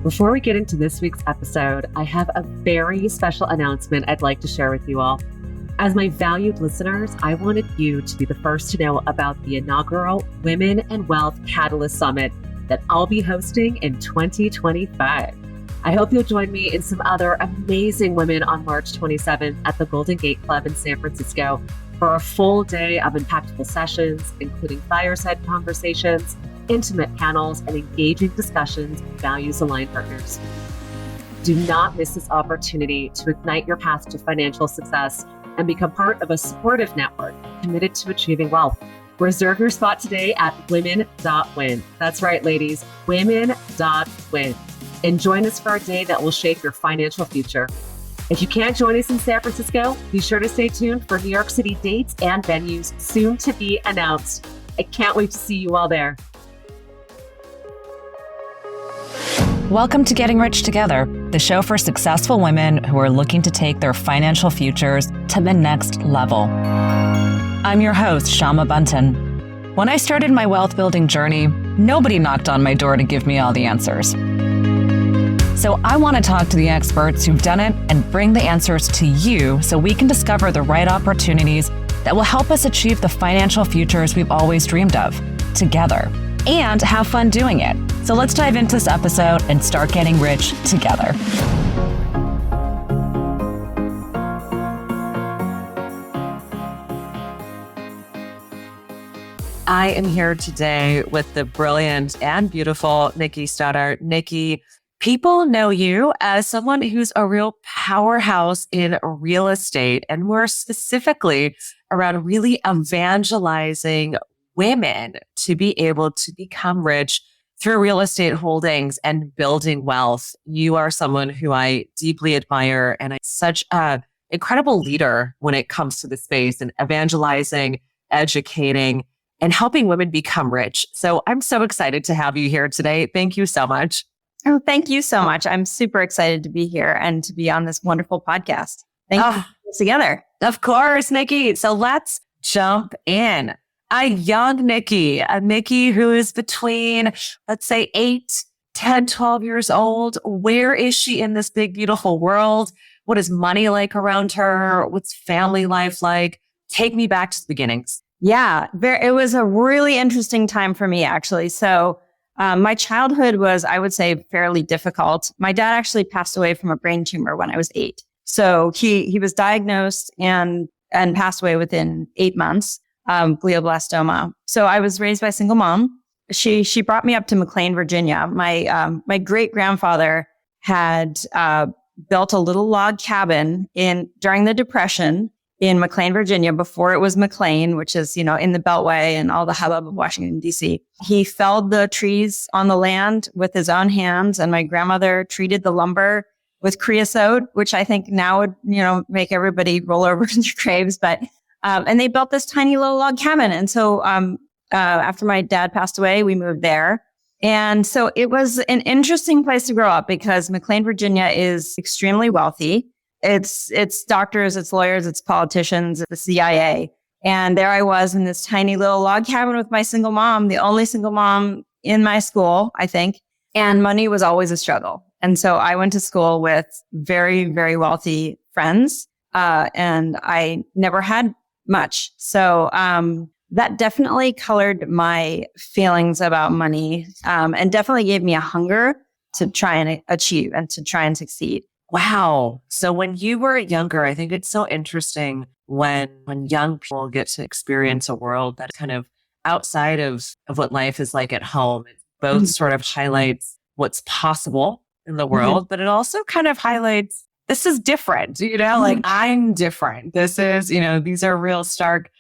Before we get into this week's episode, I have a very special announcement I'd like to share with you all. As my valued listeners, I wanted you to be the first to know about the inaugural Women and Wealth Catalyst Summit that I'll be hosting in 2025. I hope you'll join me and some other amazing women on March 27th at the Golden Gate Club in San Francisco for a full day of impactful sessions, including fireside conversations, intimate panels, and engaging discussions with values-aligned partners. Do not miss this opportunity to ignite your path to financial success and become part of a supportive network committed to achieving wealth. Reserve your spot today at women.win. That's right, ladies, women.win. And join us for a day that will shape your financial future. If you can't join us in San Francisco, be sure to stay tuned for New York City dates and venues soon to be announced. I can't wait to see you all there. Welcome to Getting Rich Together, the show for successful women who are looking to take their financial futures to the next level. I'm your host, Shama Bunton. When I started my wealth building journey, nobody knocked on my door to give me all the answers. So I want to talk to the experts who've done it and bring the answers to you so we can discover the right opportunities that will help us achieve the financial futures we've always dreamed of together and have fun doing it. So let's dive into this episode and start getting rich together. I am here today with the brilliant and beautiful Nikki Stoddart. Nikki, people know you as someone who's a real powerhouse in real estate, and more specifically around really evangelizing women to be able to become rich through real estate holdings and building wealth. You are someone who I deeply admire, and I'm such an incredible leader when it comes to the space and evangelizing, educating, and helping women become rich. So I'm so excited to have you here today. Thank you so much. Oh, thank you so much. I'm super excited to be here and to be on this wonderful podcast. Thank you for putting us together. Of course, Nikki. So let's jump in. A young Nikki, a Nikki who is between, let's say, 8, 10, 12 years old. Where is she in this big, beautiful world? What is money like around her? What's family life like? Take me back to the beginnings. Yeah, it was a really interesting time for me, actually. So my childhood was, I would say, fairly difficult. My dad actually passed away from a brain tumor when I was 8. So he was diagnosed and passed away within 8 months. Glioblastoma. So I was raised by a single mom. She brought me up to McLean, Virginia. My great grandfather had built a little log cabin during the Depression in McLean, Virginia, before it was McLean, which is, in the Beltway and all the hubbub of Washington, D.C. He felled the trees on the land with his own hands, and my grandmother treated the lumber with creosote, which I think now would, make everybody roll over in their graves. But and they built this tiny little log cabin. And so after my dad passed away, we moved there. And so it was an interesting place to grow up because McLean, Virginia is extremely wealthy. It's doctors, it's lawyers, it's politicians, it's the CIA. And there I was in this tiny little log cabin with my single mom, the only single mom in my school, I think. And money was always a struggle. And so I went to school with very, very wealthy friends. And I never had much. So that definitely colored my feelings about money and definitely gave me a hunger to try and achieve and to try and succeed. Wow. So when you were younger, I think it's so interesting when young people get to experience a world that's kind of outside of what life is like at home. It both sort of highlights what's possible in the world, but it also kind of highlights this is different, like I'm different. This is, these are real stark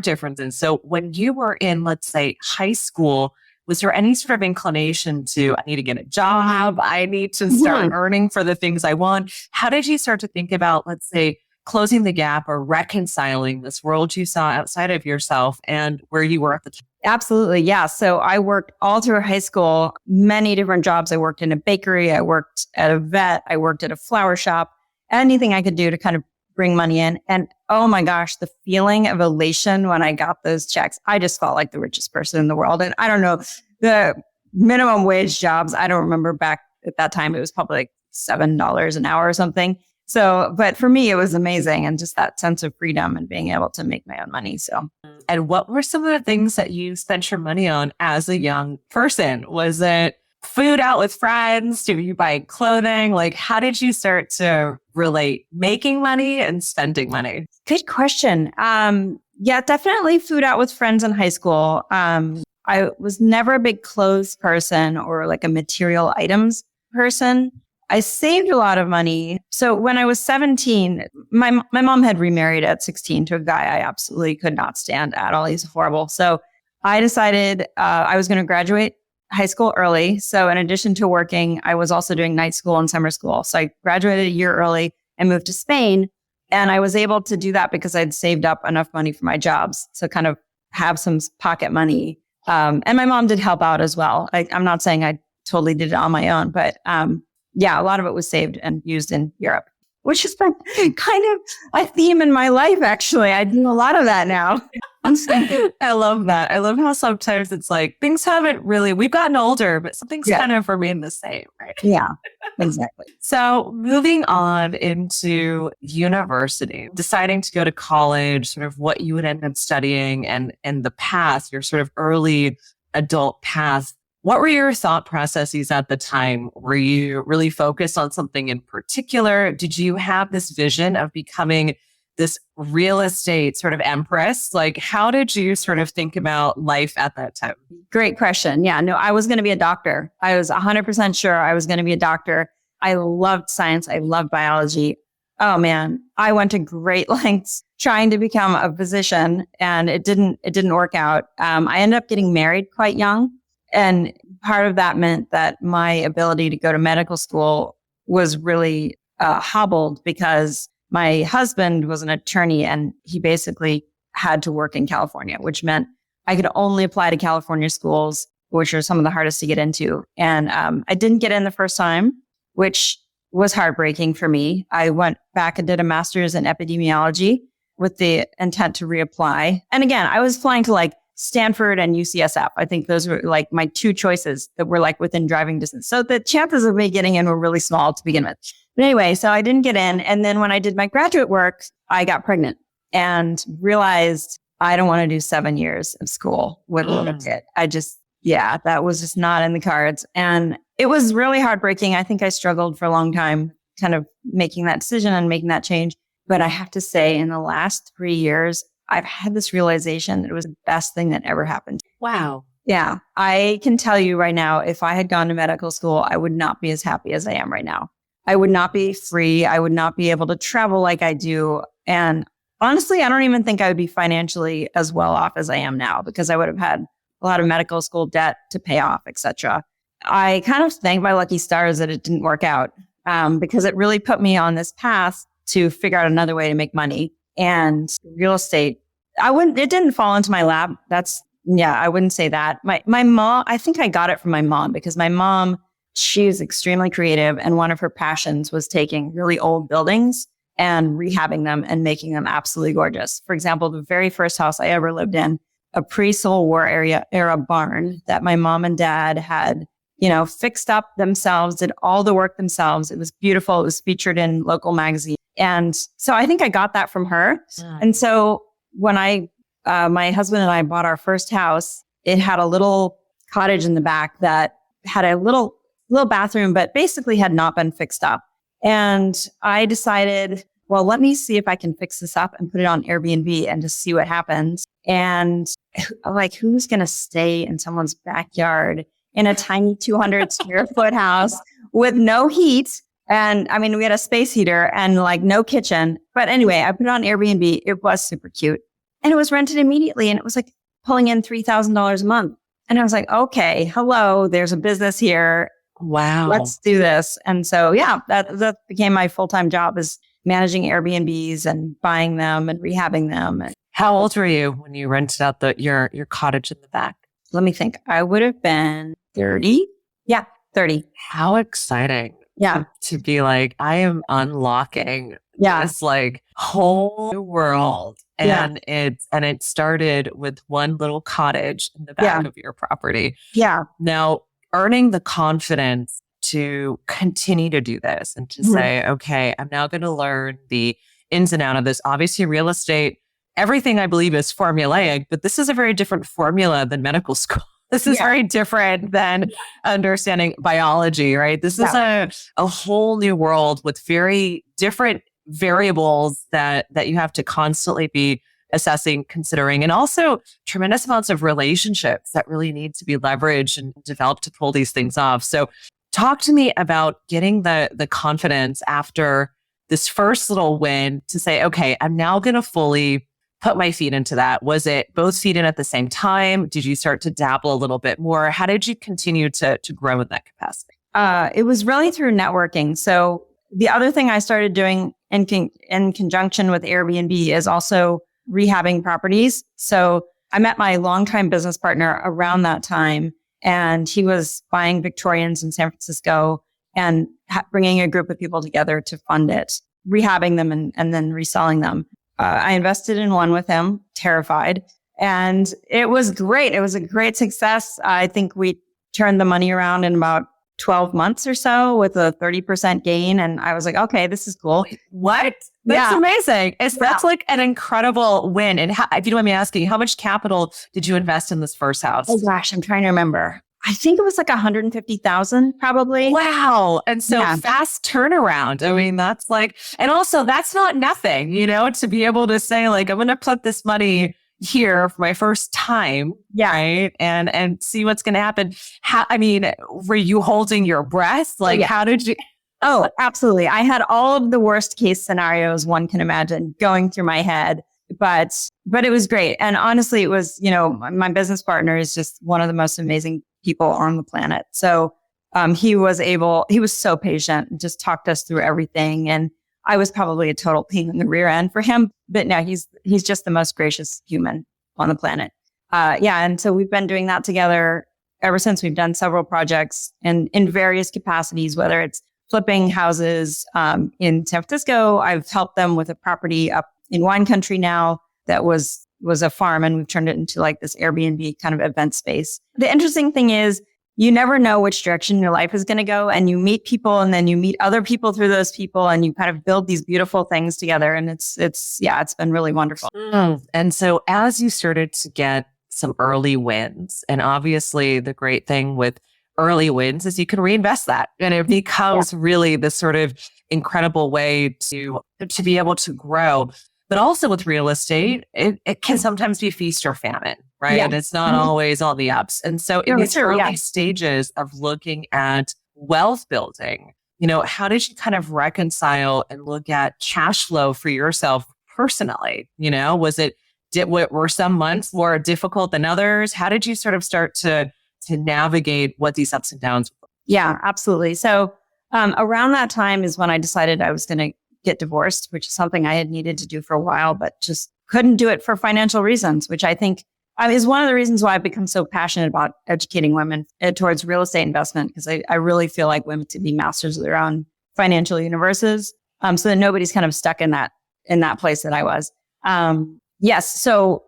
differences. So when you were in, let's say, high school, was there any sort of inclination to, I need to get a job, I need to start earning for the things I want? How did you start to think about, let's say, closing the gap or reconciling this world you saw outside of yourself and where you were at the time? Absolutely. Yeah. So I worked all through high school, many different jobs. I worked in a bakery. I worked at a vet. I worked at a flower shop, anything I could do to kind of bring money in. And oh my gosh, the feeling of elation when I got those checks, I just felt like the richest person in the world. And I don't know, the minimum wage jobs, I don't remember back at that time, it was probably like $7 an hour or something. So, but for me, it was amazing. And just that sense of freedom and being able to make my own money. So, And what were some of the things that you spent your money on as a young person? Was it food out with friends? Did you buy clothing? Like, how did you start to relate making money and spending money? good question. Yeah, definitely food out with friends in high school. I was never a big clothes person or like a material items person. I saved a lot of money. So when I was 17, my mom had remarried at 16 to a guy I absolutely could not stand at all. He's horrible. So I decided I was going to graduate high school early. So in addition to working, I was also doing night school and summer school. So I graduated a year early and moved to Spain. And I was able to do that because I'd saved up enough money for my jobs. So kind of have some pocket money. And my mom did help out as well. I'm not saying I totally did it on my own, but yeah, a lot of it was saved and used in Europe, which has been kind of a theme in my life, actually. I do a lot of that now. I love that. I love how sometimes it's like things haven't really, we've gotten older, but some things kind of remain the same, right? Yeah, exactly. So moving on into university, deciding to go to college, sort of what you would end up studying and the path, your sort of early adult path. What were your thought processes at the time? Were you really focused on something in particular? Did you have this vision of becoming this real estate sort of empress? Like, how did you sort of think about life at that time? Great question. Yeah, no, I was going to be a doctor. I was 100% sure I was going to be a doctor. I loved science. I loved biology. Oh man, I went to great lengths trying to become a physician and it didn't work out. I ended up getting married quite young. And part of that meant that my ability to go to medical school was really hobbled because my husband was an attorney and he basically had to work in California, which meant I could only apply to California schools, which are some of the hardest to get into. And I didn't get in the first time, which was heartbreaking for me. I went back and did a master's in epidemiology with the intent to reapply. And again, I was flying to like Stanford and UCSF. I think those were like my two choices that were like within driving distance. So the chances of me getting in were really small to begin with. But anyway, so I didn't get in. And then when I did my graduate work, I got pregnant and realized I don't want to do 7 years of school with a little kid. That was just not in the cards. And it was really heartbreaking. I think I struggled for a long time kind of making that decision and making that change. But I have to say in the last 3 years, I've had this realization that it was the best thing that ever happened. Wow. Yeah. I can tell you right now, if I had gone to medical school, I would not be as happy as I am right now. I would not be free. I would not be able to travel like I do. And honestly, I don't even think I would be financially as well off as I am now because I would have had a lot of medical school debt to pay off, etc. I kind of thank my lucky stars that it didn't work out because it really put me on this path to figure out another way to make money. And real estate, it didn't fall into my lap. I wouldn't say that. My mom, I think I got it from my mom because my mom, she's extremely creative. And one of her passions was taking really old buildings and rehabbing them and making them absolutely gorgeous. For example, the very first house I ever lived in, a pre-Civil War era barn that my mom and dad had, fixed up themselves, did all the work themselves. It was beautiful. It was featured in local magazines. And so I think I got that from her. And so when my husband and I bought our first house, it had a little cottage in the back that had a little bathroom, but basically had not been fixed up. And I decided, well, let me see if I can fix this up and put it on Airbnb and just see what happens. And like, who's going to stay in someone's backyard in a tiny 200 square foot house with no heat? And I mean, we had a space heater and like no kitchen. But anyway, I put it on Airbnb. It was super cute. And it was rented immediately. And it was like pulling in $3,000 a month. And I was like, okay, hello, there's a business here. Wow. Let's do this. And so, yeah, that became my full-time job, is managing Airbnbs and buying them and rehabbing them. How old were you when you rented out your cottage in the back? Let me think. I would have been 30. Yeah, 30. How exciting. Yeah. To be like, I am unlocking this like whole new world. And it started with one little cottage in the back of your property. Yeah. Now, earning the confidence to continue to do this and to say, okay, I'm now going to learn the ins and outs of this. Obviously, real estate, everything I believe is formulaic, but this is a very different formula than medical school. This is very different than understanding biology, right? This is a whole new world with very different variables that you have to constantly be assessing, considering, and also tremendous amounts of relationships that really need to be leveraged and developed to pull these things off. So talk to me about getting the confidence after this first little win to say, okay, I'm now going to fully put my feet into that. Was it both feet in at the same time? Did you start to dabble a little bit more? How did you continue to grow in that capacity? It was really through networking. So the other thing I started doing in conjunction with Airbnb is also rehabbing properties. So I met my longtime business partner around that time, and he was buying Victorians in San Francisco and bringing a group of people together to fund it, rehabbing them and then reselling them. I invested in one with him, terrified, and it was great. It was a great success. I think we turned the money around in about 12 months or so with a 30% gain. And I was like, okay, this is cool. What? That's amazing. That's like an incredible win. And if you don't mind me asking, how much capital did you invest in this first house? Oh gosh, I'm trying to remember. I think it was like 150,000 probably. Wow. And so fast turnaround. I mean, that's like, and also that's not nothing, to be able to say like, I'm going to put this money here for my first time. Right. And see what's going to happen. Were you holding your breath? Like, how did you? Oh, absolutely. I had all of the worst case scenarios one can imagine going through my head, but it was great. And honestly, it was, my business partner is just one of the most amazing people on the planet. So, he was so patient and just talked us through everything. And I was probably a total pain in the rear end for him, but no, he's just the most gracious human on the planet. And so we've been doing that together ever since. We've done several projects and in various capacities, whether it's flipping houses in San Francisco. I've helped them with a property up in wine country now that was a farm, and we've turned it into like this Airbnb kind of event space. The interesting thing is you never know which direction your life is going to go, and you meet people and then you meet other people through those people, and you kind of build these beautiful things together. And it's been really wonderful. And so as you started to get some early wins, and obviously the great thing with early wins is you can reinvest that, and it becomes really this sort of incredible way to be able to grow. But also with real estate, it can sometimes be feast or famine, right? Yeah. And it's not always all the ups. And so in these early stages of looking at wealth building, how did you kind of reconcile and look at cash flow for yourself personally? Were some months more difficult than others? How did you sort of start to navigate what these ups and downs were? Yeah, absolutely. So around that time is when I decided I was going to get divorced, which is something I had needed to do for a while, but just couldn't do it for financial reasons, which I think is one of the reasons why I've become so passionate about educating women towards real estate investment, because I really feel like women to be masters of their own financial universes, so that nobody's kind of stuck in that place that I was. So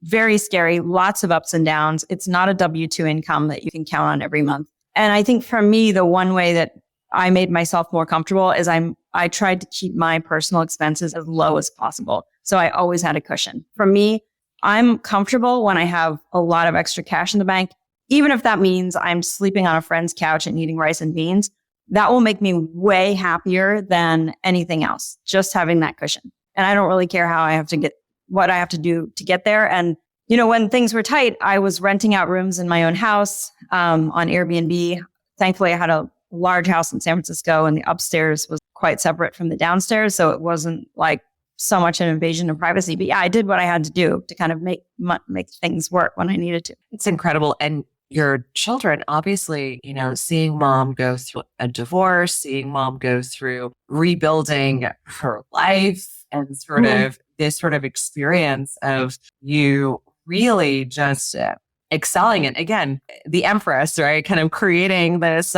very scary, lots of ups and downs. It's not a W-2 income that you can count on every month. And I think for me, the one way that I made myself more comfortable is I tried to keep my personal expenses as low as possible. So I always had a cushion. For me, I'm comfortable when I have a lot of extra cash in the bank, even if that means I'm sleeping on a friend's couch and eating rice and beans. That will make me way happier than anything else, just having that cushion. And I don't really care what I have to do to get there. And, when things were tight, I was renting out rooms in my own house on Airbnb. Thankfully, I had a large house in San Francisco, and the upstairs was quite separate from the downstairs. So it wasn't like so much an invasion of privacy. But I did what I had to do to kind of make things work when I needed to. It's incredible. And your children, obviously, seeing mom go through a divorce, seeing mom go through rebuilding her life, and sort of this sort of experience of you really just excelling in, again, the Empress, right? Kind of creating this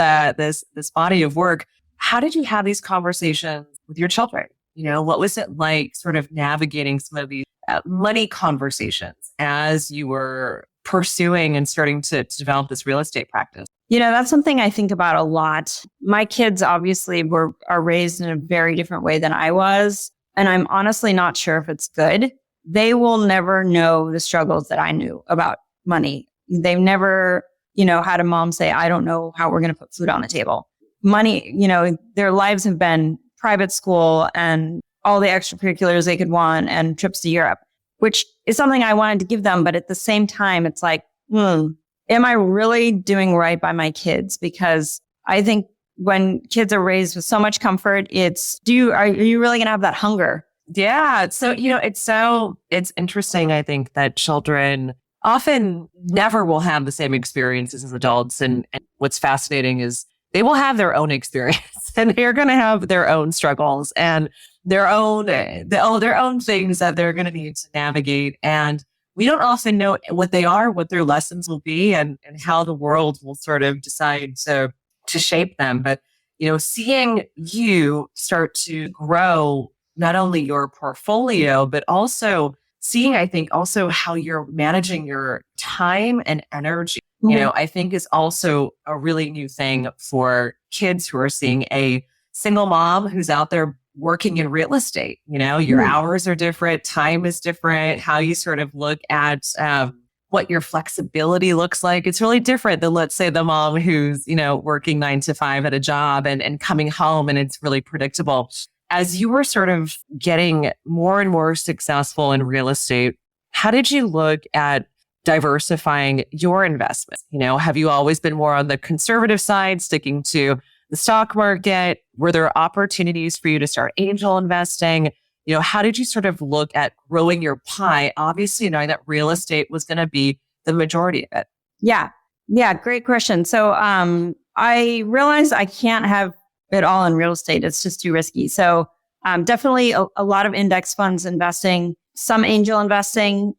body of work. How did you have these conversations with your children? What was it like sort of navigating some of these money conversations as you were pursuing and starting to develop this real estate practice? That's something I think about a lot. My kids obviously are raised in a very different way than I was. And I'm honestly not sure if it's good. They will never know the struggles that I knew about money. They've never, had a mom say, I don't know how we're going to put food on the table. Money, their lives have been private school and all the extracurriculars they could want and trips to Europe, which is something I wanted to give them. But at the same time, it's like, am I really doing right by my kids? Because I think when kids are raised with so much comfort, are you really going to have that hunger? Yeah. So, it's interesting. I think that children often never will have the same experiences as adults. And what's fascinating is they will have their own experience and they're going to have their own struggles and their own things that they're going to need to navigate. And we don't often know what they are, what their lessons will be, and how the world will sort of decide to shape them. But, seeing you start to grow not only your portfolio, but also seeing, I think, also how you're managing your time and energy, I think is also a really new thing for kids who are seeing a single mom who's out there working in real estate. Your hours are different, time is different, how you sort of look at what your flexibility looks like. It's really different than, let's say, the mom who's, working 9 to 5 at a job and coming home and it's really predictable. As you were sort of getting more and more successful in real estate, how did you look at diversifying your investments? Have you always been more on the conservative side, sticking to the stock market? Were there opportunities for you to start angel investing? How did you sort of look at growing your pie? Obviously, knowing that real estate was going to be the majority of it. Yeah. Great question. So I realized I can't have it all in real estate. It's just too risky. So definitely a lot of index funds investing, some angel investing,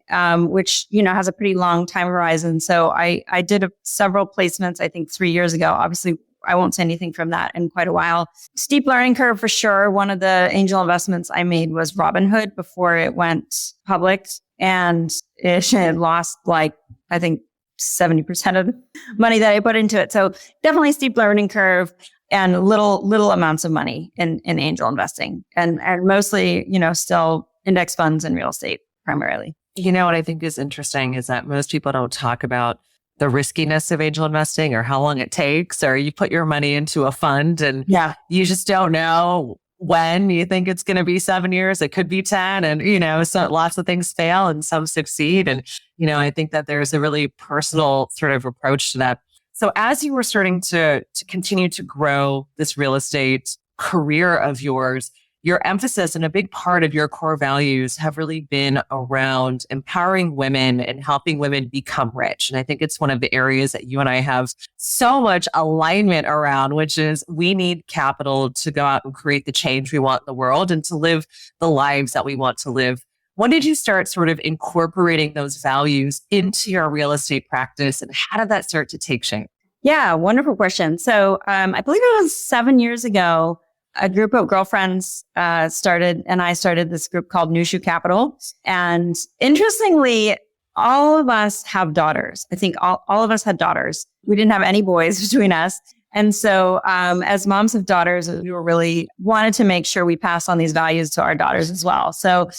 which, has a pretty long time horizon. So I did several placements, I think 3 years ago. Obviously, I won't say anything from that in quite a while. Steep learning curve for sure. One of the angel investments I made was Robinhood before it went public. And it had lost I think 70% of the money that I put into it. So definitely steep learning curve and little amounts of money in angel investing and mostly, still index funds and real estate primarily. What I think is interesting is that most people don't talk about the riskiness of angel investing or how long it takes, or you put your money into a fund and you just don't know when. You think it's going to be 7 years, it could be 10. And, so lots of things fail and some succeed. And, I think that there's a really personal sort of approach to that. So as you were starting to continue to grow this real estate career of yours, your emphasis and a big part of your core values have really been around empowering women and helping women become rich. And I think it's one of the areas that you and I have so much alignment around, which is we need capital to go out and create the change we want in the world and to live the lives that we want to live. When did you start sort of incorporating those values into your real estate practice, and how did that start to take shape? Yeah, wonderful question. So I believe it was 7 years ago, a group of girlfriends started this group called New Shoe Capital. And interestingly, all of us have daughters. I think all of us had daughters. We didn't have any boys between us. And so as moms of daughters, we were really wanted to make sure we pass on these values to our daughters as well. So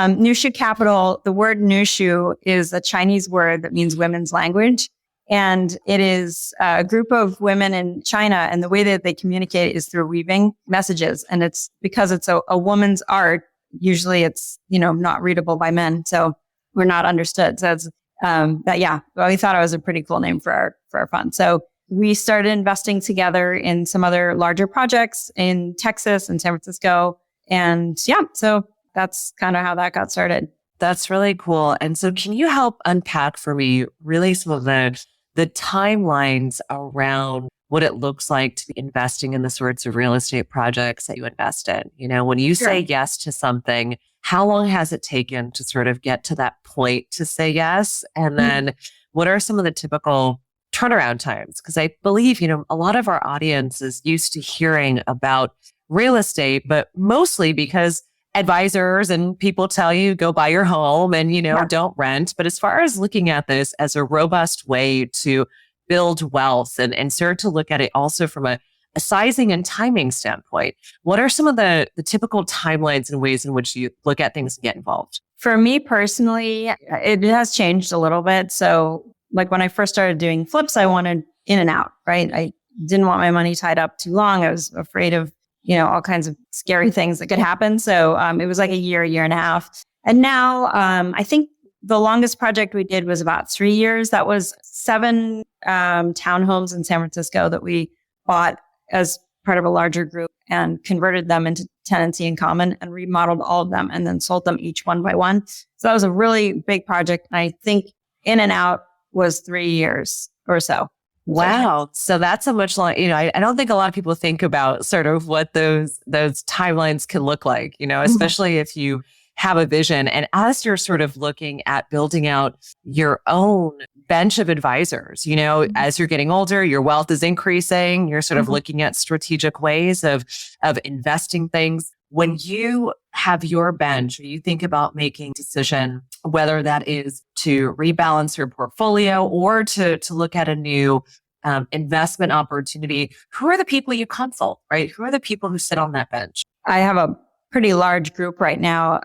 New Shoe Capital, the word New Shoe is a Chinese word that means women's language. And it is a group of women in China. And the way that they communicate is through weaving messages. And it's because it's a woman's art. Usually it's, not readable by men. So we're not understood. So it's, we thought it was a pretty cool name for our fund. So we started investing together in some other larger projects in Texas and San Francisco. And so that's kind of how that got started. That's really cool. And so can you help unpack for me really some of the timelines around what it looks like to be investing in the sorts of real estate projects that you invest in? When you say yes to something, how long has it taken to sort of get to that point to say yes? And then what are some of the typical turnaround times? Because I believe, a lot of our audience is used to hearing about real estate, but mostly because advisors and people tell you go buy your home and, don't rent. But as far as looking at this as a robust way to build wealth and start to look at it also from a sizing and timing standpoint. What are some of the typical timelines and ways in which you look at things and get involved? For me personally, it has changed a little bit. So like when I first started doing flips, I wanted in and out, right? I didn't want my money tied up too long. I was afraid of, all kinds of scary things that could happen. So it was like a year and a half. And now I think the longest project we did was about 3 years. That was 7 townhomes in San Francisco that we bought as part of a larger group and converted them into tenancy in common and remodeled all of them and then sold them each one by one. So that was a really big project. And I think in and out was 3 years or so. Wow. So that's a much long, I don't think a lot of people think about sort of what those timelines can look like, especially if you have a vision. And as you're sort of looking at building out your own bench of advisors, as you're getting older, your wealth is increasing, you're sort of looking at strategic ways of investing things. When you have your bench, or you think about making a decision, whether that is to rebalance your portfolio or to look at a new investment opportunity, who are the people you consult, right? Who are the people who sit on that bench? I have a pretty large group right now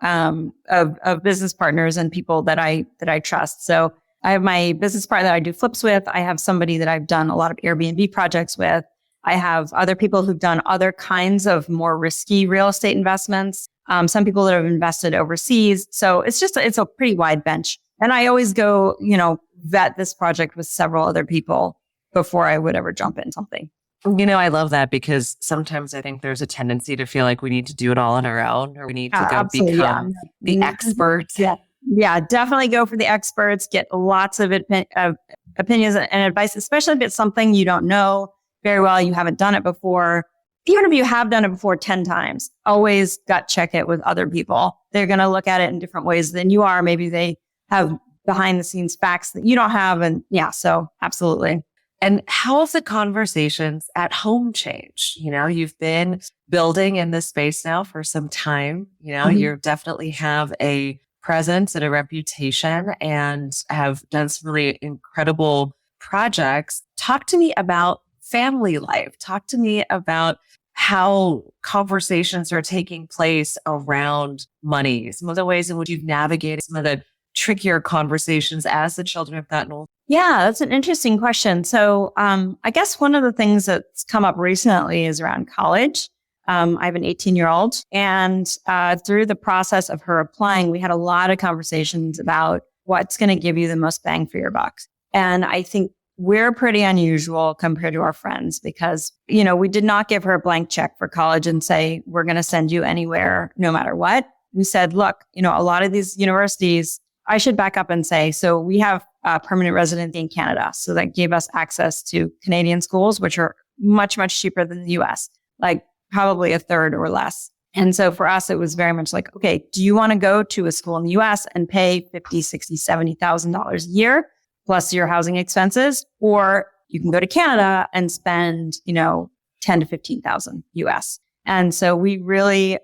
of business partners and people that I trust. So I have my business partner that I do flips with. I have somebody that I've done a lot of Airbnb projects with. I have other people who've done other kinds of more risky real estate investments. Some people that have invested overseas. So it's a pretty wide bench. And I always go, vet this project with several other people before I would ever jump in something. I love that because sometimes I think there's a tendency to feel like we need to do it all on our own, or we need to go become the experts. Yeah, definitely go for the experts, get lots of opinions and advice, especially if it's something you don't know very well, you haven't done it before. Even if you have done it before 10 times, always gut check it with other people. They're going to look at it in different ways than you are. Maybe they have behind the scenes facts that you don't have. And so absolutely. And how have the conversations at home changed? You've been building in this space now for some time. You definitely have a presence and a reputation and have done some really incredible projects. Talk to me about family life. Talk to me about how conversations are taking place around money, some of the ways in which you've navigated some of the trickier conversations as the children have gotten older. Yeah, that's an interesting question. So I guess one of the things that's come up recently is around college. I have an 18-year-old, and through the process of her applying, we had a lot of conversations about what's going to give you the most bang for your buck. And I think we're pretty unusual compared to our friends because, we did not give her a blank check for college and say, we're going to send you anywhere, no matter what. We said, look, a lot of these universities, I should back up and say, so we have a permanent residency in Canada. So that gave us access to Canadian schools, which are much, much cheaper than the US, like probably a third or less. And so for us, it was very much like, okay, do you want to go to a school in the US and pay $50,000, $60,000, $70,000 a year plus your housing expenses? Or you can go to Canada and spend, 10 to 15,000 US. And so we really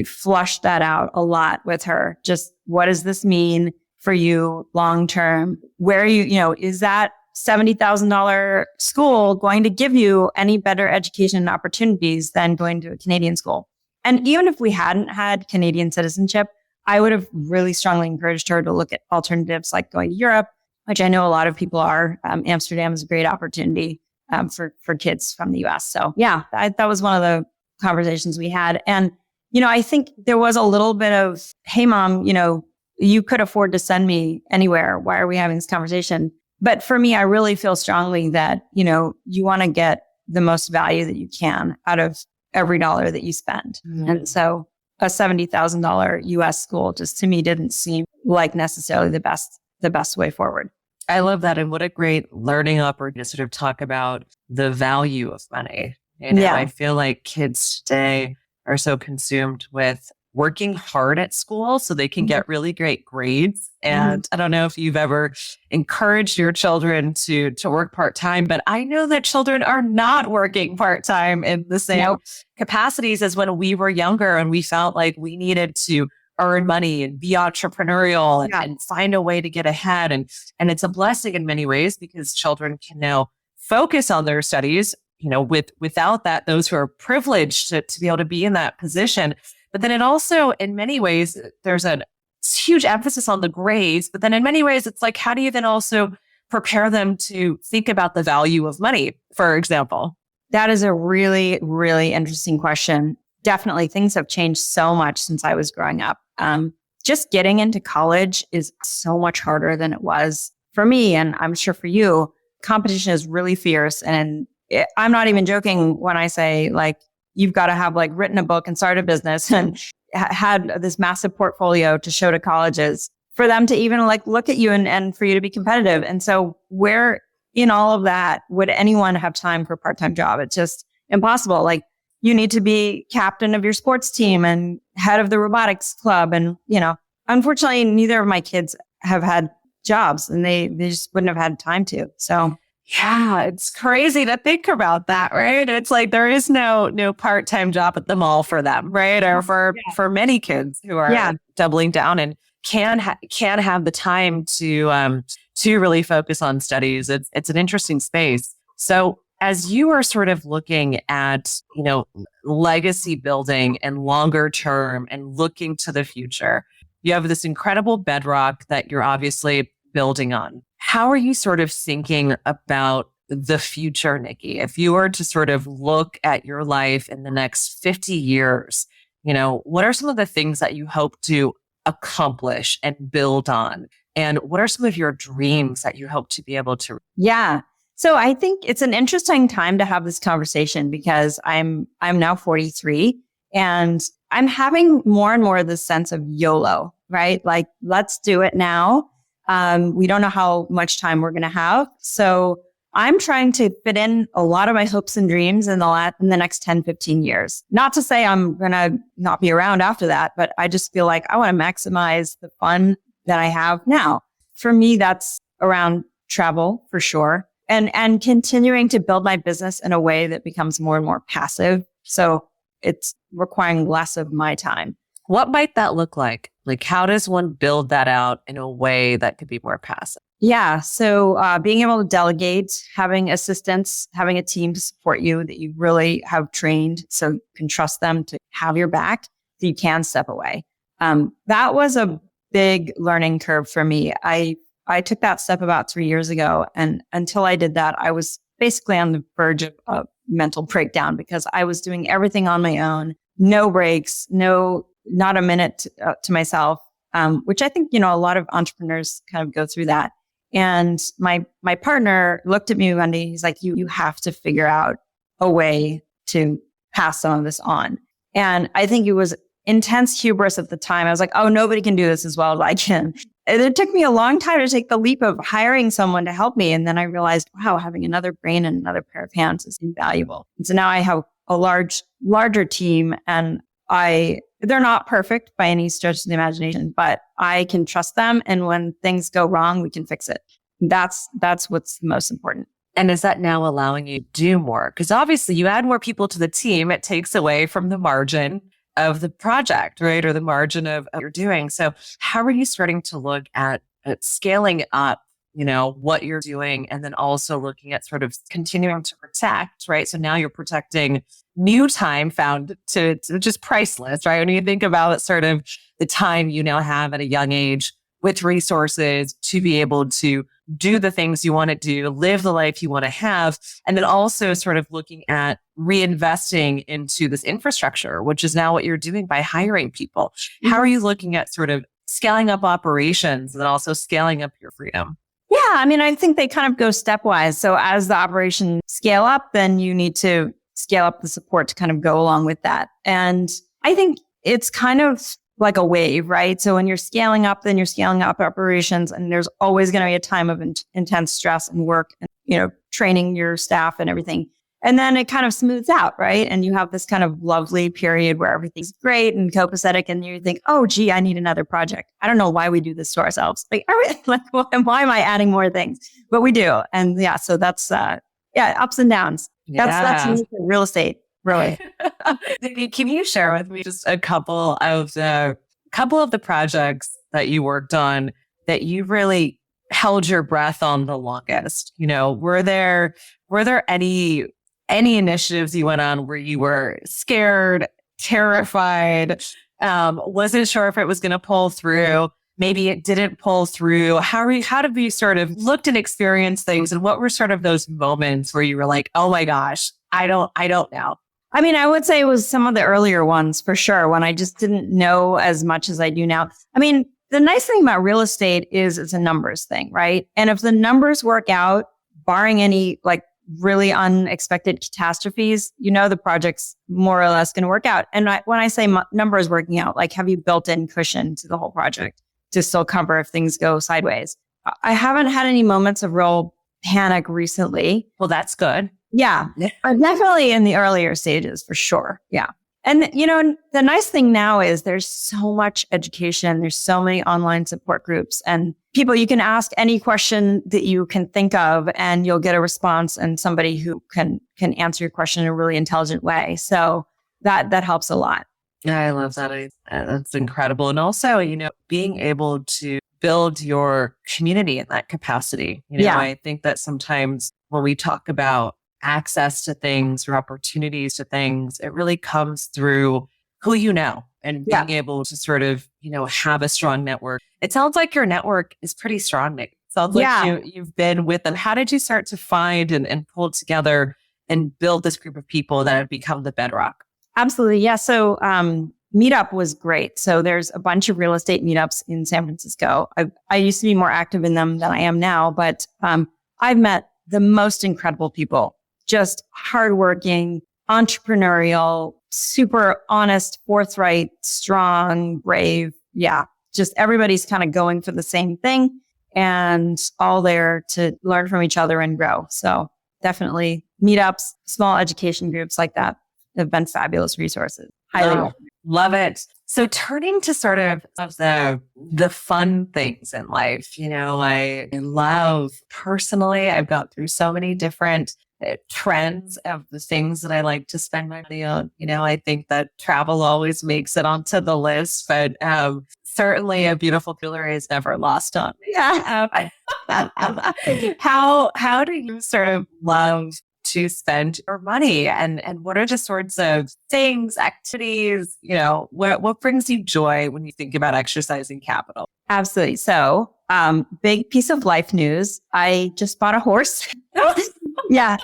flushed that out a lot with her. Just what does this mean for you long term? Where is that $70,000 school going to give you any better education and opportunities than going to a Canadian school? And even if we hadn't had Canadian citizenship, I would have really strongly encouraged her to look at alternatives like going to Europe, which I know a lot of people are. Amsterdam is a great opportunity for kids from the US. So yeah, that was one of the conversations we had. And, I think there was a little bit of, hey, mom, you could afford to send me anywhere. Why are we having this conversation? But for me, I really feel strongly that, you want to get the most value that you can out of every dollar that you spend. Mm-hmm. And so a $70,000 US school just to me didn't seem like necessarily the best way forward. I love that. And what a great learning opportunity to sort of talk about the value of money. I feel like kids today are so consumed with working hard at school so they can get really great grades. And I don't know if you've ever encouraged your children to work part-time, but I know that children are not working part-time in the same capacities as when we were younger and we felt like we needed to earn money and be entrepreneurial and find a way to get ahead. And it's a blessing in many ways because children can now focus on their studies, without that, those who are privileged to be able to be in that position. But then it also, in many ways, there's a huge emphasis on the grades. But then in many ways, it's like, how do you then also prepare them to think about the value of money, for example? That is a really, really interesting question. Definitely, things have changed so much since I was growing up. Just getting into college is so much harder than it was for me. And I'm sure for you, competition is really fierce. And I'm not even joking when I say, like, you've got to have like written a book and started a business and had this massive portfolio to show to colleges for them to even like look at you and for you to be competitive. And so where in all of that would anyone have time for a part-time job? It's just impossible. Like, you need to be captain of your sports team and head of the robotics club. And, unfortunately, neither of my kids have had jobs and they just wouldn't have had time to. So yeah, it's crazy to think about that, right? It's like there is no part-time job at the mall for them, right? Or for many kids who are doubling down and can have the time to really focus on studies. It's an interesting space. So as you are sort of looking at, legacy building and longer term and looking to the future, you have this incredible bedrock that you're obviously building on. How are you sort of thinking about the future, Nikki? If you were to sort of look at your life in the next 50 years, what are some of the things that you hope to accomplish and build on? And what are some of your dreams that you hope to be able to? Yeah. So I think it's an interesting time to have this conversation because I'm now 43 and I'm having more and more this sense of YOLO, right? Like, let's do it now. We don't know how much time we're going to have. So I'm trying to fit in a lot of my hopes and dreams in the next 10, 15 years. Not to say I'm going to not be around after that, but I just feel like I want to maximize the fun that I have now. For me, that's around travel for sure. And continuing to build my business in a way that becomes more and more passive. So it's requiring less of my time. What might that look like? Like, how does one build that out in a way that could be more passive? Yeah. So being able to delegate, having assistants, having a team to support you that you really have trained so you can trust them to have your back, so you can step away. That was a big learning curve for me. I took that step about 3 years ago. And until I did that, I was basically on the verge of mental breakdown because I was doing everything on my own, no breaks, not a minute to myself, which I think, a lot of entrepreneurs kind of go through that. And my partner looked at me one day. He's like, you have to figure out a way to pass some of this on. And I think it was intense hubris at the time. I was like, oh, nobody can do this as well as I can. And it took me a long time to take the leap of hiring someone to help me. And then I realized, wow, having another brain and another pair of hands is invaluable. And so now I have a larger team and they're not perfect by any stretch of the imagination, but I can trust them. And when things go wrong, we can fix it. That's what's most important. And is that now allowing you to do more? Because obviously you add more people to the team, it takes away from the margin of the project, right? Or the margin of what you're doing. So how are you starting to look at scaling up, what you're doing, and then also looking at sort of continuing to protect, right? So now you're protecting new time found to just priceless, right? When you think about sort of the time you now have at a young age with resources to be able to do the things you want to do, live the life you want to have, and then also sort of looking at reinvesting into this infrastructure, which is now what you're doing by hiring people. How are you looking at sort of scaling up operations and then also scaling up your freedom? Yeah, I think they kind of go stepwise. So as the operation scale up, then you need to scale up the support to kind of go along with that. And I think it's kind of like a wave, right? So when you're scaling up, then you're scaling up operations, and there's always going to be a time of intense stress and work and, training your staff and everything. And then it kind of smooths out, right? And you have this kind of lovely period where everything's great and copacetic, and you think, oh, gee, I need another project. I don't know why we do this to ourselves. Like, why am I adding more things? But we do. And yeah, so that's, ups and downs. That's real estate. Really. Can you share with me just a couple of the projects that you worked on that you really held your breath on the longest? Were there were there any initiatives you went on where you were scared, terrified, wasn't sure if it was going to pull through? Maybe it didn't pull through. How did you sort of looked and experienced things? And what were sort of those moments where you were like, oh my gosh, I don't know. I mean, I would say it was some of the earlier ones for sure, when I just didn't know as much as I do now. I mean, the nice thing about real estate is it's a numbers thing, right? And if the numbers work out, barring any like really unexpected catastrophes, the project's more or less going to work out. And when I say numbers working out, like, have you built in cushion to the whole project to still cover if things go sideways? I haven't had any moments of real panic recently. Well, that's good. Yeah, definitely in the earlier stages for sure. Yeah. And, the nice thing now is there's so much education. There's so many online support groups and people you can ask any question that you can think of and you'll get a response and somebody who can answer your question in a really intelligent way. So that helps a lot. Yeah, I love that. That's incredible. And also, being able to build your community in that capacity. I think that sometimes when we talk about access to things or opportunities to things, it really comes through who you know and being able to sort of, have a strong network. It sounds like your network is pretty strong, Nick. It sounds like you've been with them. How did you start to find and pull together and build this group of people that have become the bedrock? Absolutely. Yeah. So Meetup was great. So there's a bunch of real estate meetups in San Francisco. I used to be more active in them than I am now, but I've met the most incredible people. Just hardworking, entrepreneurial, super honest, forthright, strong, brave. Yeah. Just everybody's kind of going for the same thing and all there to learn from each other and grow. So definitely meetups, small education groups like that have been fabulous resources. Highly recommend. Love it. So turning to sort of the fun things in life, I love personally, I've gone through so many different trends of the things that I like to spend my money on. I think that travel always makes it onto the list, but certainly a beautiful jewelry is never lost on me. Yeah. How do you sort of love to spend your money and what are the sorts of things, activities, what brings you joy when you think about exercising capital? Absolutely. So, big piece of life news. I just bought a horse. Yeah.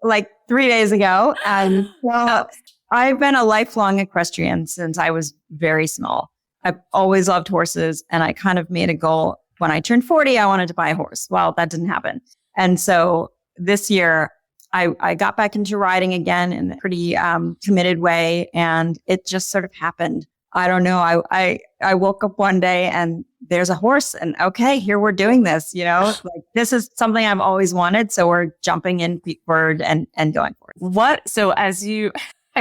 Like 3 days ago. And I've been a lifelong equestrian since I was very small. I've always loved horses and I kind of made a goal when I turned 40, I wanted to buy a horse. Well, that didn't happen. And so this year I got back into riding again in a pretty committed way. And it just sort of happened. I don't know. I woke up one day and there's a horse and okay, here we're doing this, like this is something I've always wanted. So we're jumping in feet forward and going for it. So I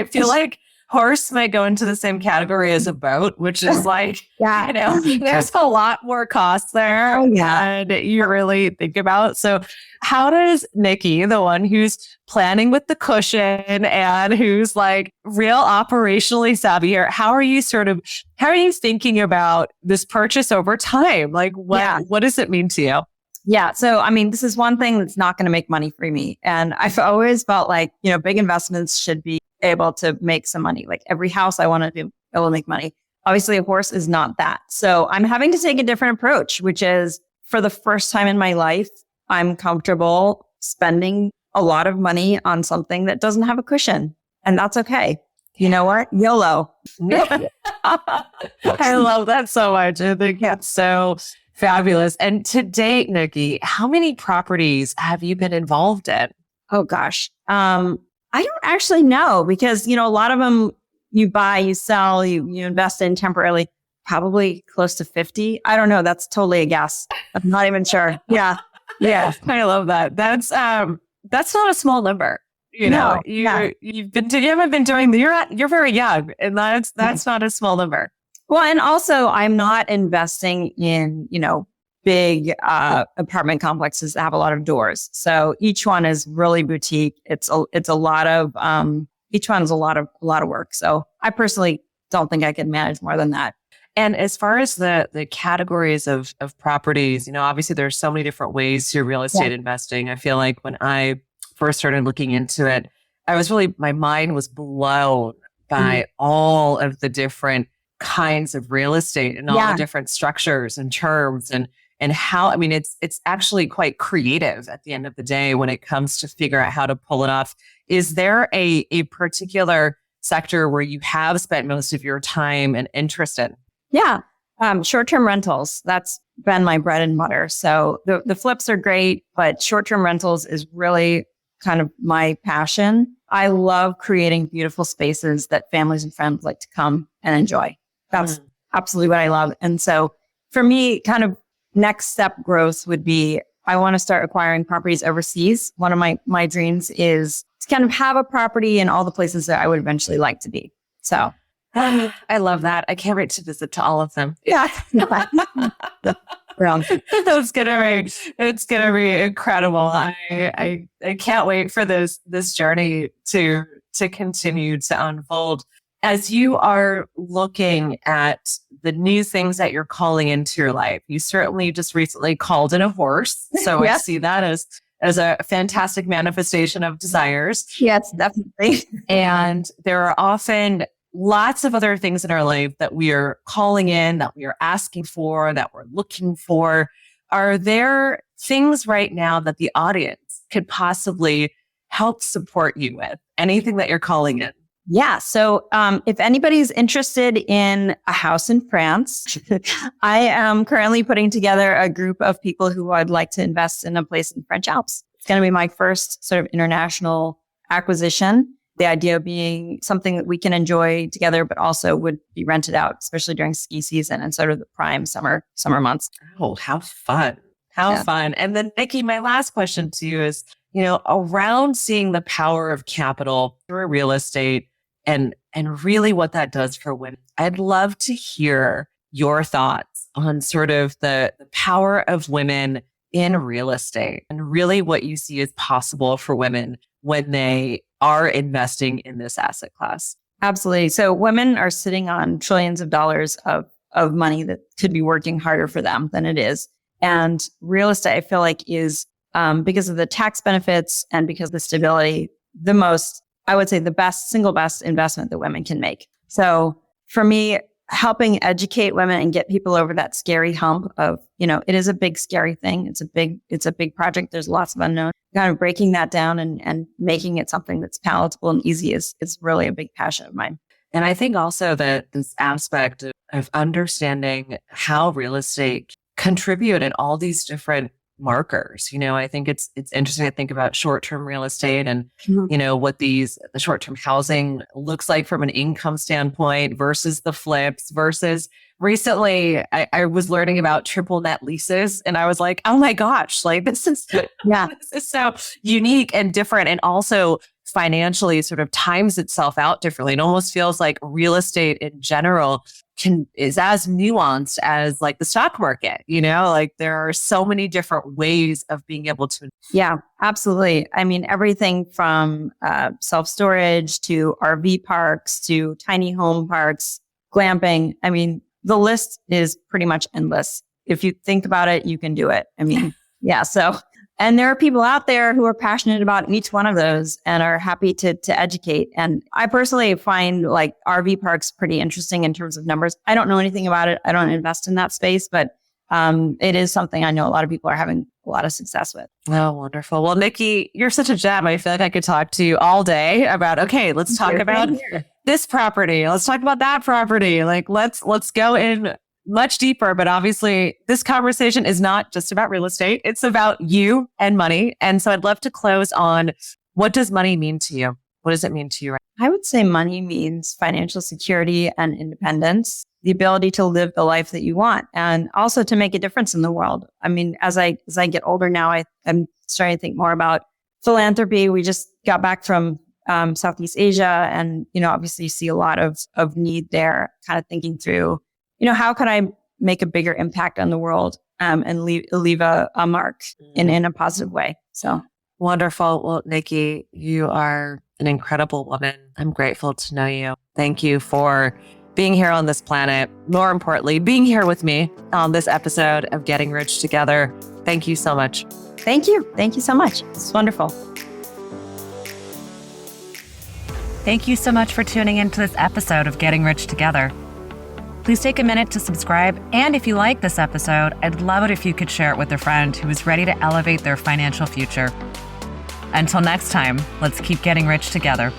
feel like horse might go into the same category as a boat, which is like, there's a lot more costs there and you really think about. So how does Nikki, the one who's planning with the cushion and who's like real operationally savvy here, how are you thinking about this purchase over time? Like what does it mean to you? Yeah. So, I mean, this is one thing that's not going to make money for me. And I've always felt like, big investments should be able to make some money. Like every house I want to do, it will make money. Obviously, a horse is not that. So I'm having to take a different approach, which is for the first time in my life, I'm comfortable spending a lot of money on something that doesn't have a cushion. And that's okay. You know what? YOLO. I love that so much. I think that's so fabulous. And to date, Nikki, how many properties have you been involved in? Oh, gosh. I don't actually know because, a lot of them you buy, you sell, you invest in temporarily, probably close to 50. I don't know. That's totally a guess. I'm not even sure. Yeah. Yeah. I love that. That's not a small number. You haven't been doing, you're very young and that's not a small number. Well, and also I'm not investing in, big apartment complexes that have a lot of doors. So each one is really boutique. It's a lot of each one is a lot of work. So I personally don't think I could manage more than that. And as far as the categories of properties, obviously there's so many different ways to real estate investing. I feel like when I first started looking into it, my mind was blown by all of the different kinds of real estate and all the different structures and terms and how, I mean, it's actually quite creative at the end of the day when it comes to figure out how to pull it off. Is there a particular sector where you have spent most of your time and interest in? Yeah. Short-term rentals. That's been my bread and butter. So the flips are great, but short-term rentals is really kind of my passion. I love creating beautiful spaces that families and friends like to come and enjoy. That's absolutely what I love. And so for me, kind of next step growth would be, I want to start acquiring properties overseas. One of my dreams is to kind of have a property in all the places that I would eventually like to be. So I love that. I can't wait to visit to all of them. yeah. It's gonna be incredible. I can't wait for this journey to continue to unfold. As you are looking at the new things that you're calling into your life, you certainly just recently called in a horse. So I see that as a fantastic manifestation of desires. Yes, definitely. And there are often lots of other things in our life that we are calling in, that we are asking for, that we're looking for. Are there things right now that the audience could possibly help support you with? Anything that you're calling in? Yeah. So if anybody's interested in a house in France, I am currently putting together a group of people who I'd like to invest in a place in French Alps. It's going to be my first sort of international acquisition. The idea being something that we can enjoy together, but also would be rented out, especially during ski season and sort of the prime summer months. Oh, how fun. How fun. And then Nikki, my last question to you is, around seeing the power of capital through real estate and really what that does for women. I'd love to hear your thoughts on sort of the power of women in real estate and really what you see as possible for women when they are investing in this asset class. Absolutely. So women are sitting on trillions of dollars of money that could be working harder for them than it is. And real estate, I feel like, is because of the tax benefits and because of the stability, I would say the single best investment that women can make. So for me, helping educate women and get people over that scary hump of, it is a big, scary thing. It's a big project. There's lots of unknown. Kind of breaking that down and making it something that's palatable and easy is really a big passion of mine. And I think also that this aspect of understanding how real estate contribute in all these different markers. I think it's interesting to think about short-term real estate and, what the short-term housing looks like from an income standpoint versus the flips versus recently I was learning about triple net leases and I was like, oh my gosh, like this is so unique and different. And also financially sort of times itself out differently. It almost feels like real estate in general is as nuanced as like the stock market, like there are so many different ways of being able to. Yeah, absolutely. I mean, everything from self-storage to RV parks to tiny home parks, glamping. I mean, the list is pretty much endless. If you think about it, you can do it. I mean, yeah. So, and there are people out there who are passionate about each one of those and are happy to educate. And I personally find like RV parks pretty interesting in terms of numbers. I don't know anything about it. I don't invest in that space, but it is something I know a lot of people are having a lot of success with. Oh, wonderful. Well, Nikki, you're such a gem. I feel like I could talk to you all day about, okay, let's talk about this property. Let's talk about that property. Like, let's go in much deeper. But obviously, this conversation is not just about real estate. It's about you and money. And so I'd love to close on, what does money mean to you? What does it mean to you? I would say money means financial security and independence, the ability to live the life that you want, and also to make a difference in the world. I mean, as I get older now, I'm starting to think more about philanthropy. We just got back from Southeast Asia, and obviously you see a lot of need there. Kind of thinking through, how can I make a bigger impact on the world and leave a mark in a positive way. So wonderful. Well, Nikki, you are an incredible woman. I'm grateful to know you. Thank you for being here on this planet. More importantly, being here with me on this episode of Getting Rich Together. Thank you so much. Thank you. Thank you so much. It's wonderful. Thank you so much for tuning into this episode of Getting Rich Together. Please take a minute to subscribe. And if you like this episode, I'd love it if you could share it with a friend who is ready to elevate their financial future. Until next time, let's keep getting rich together.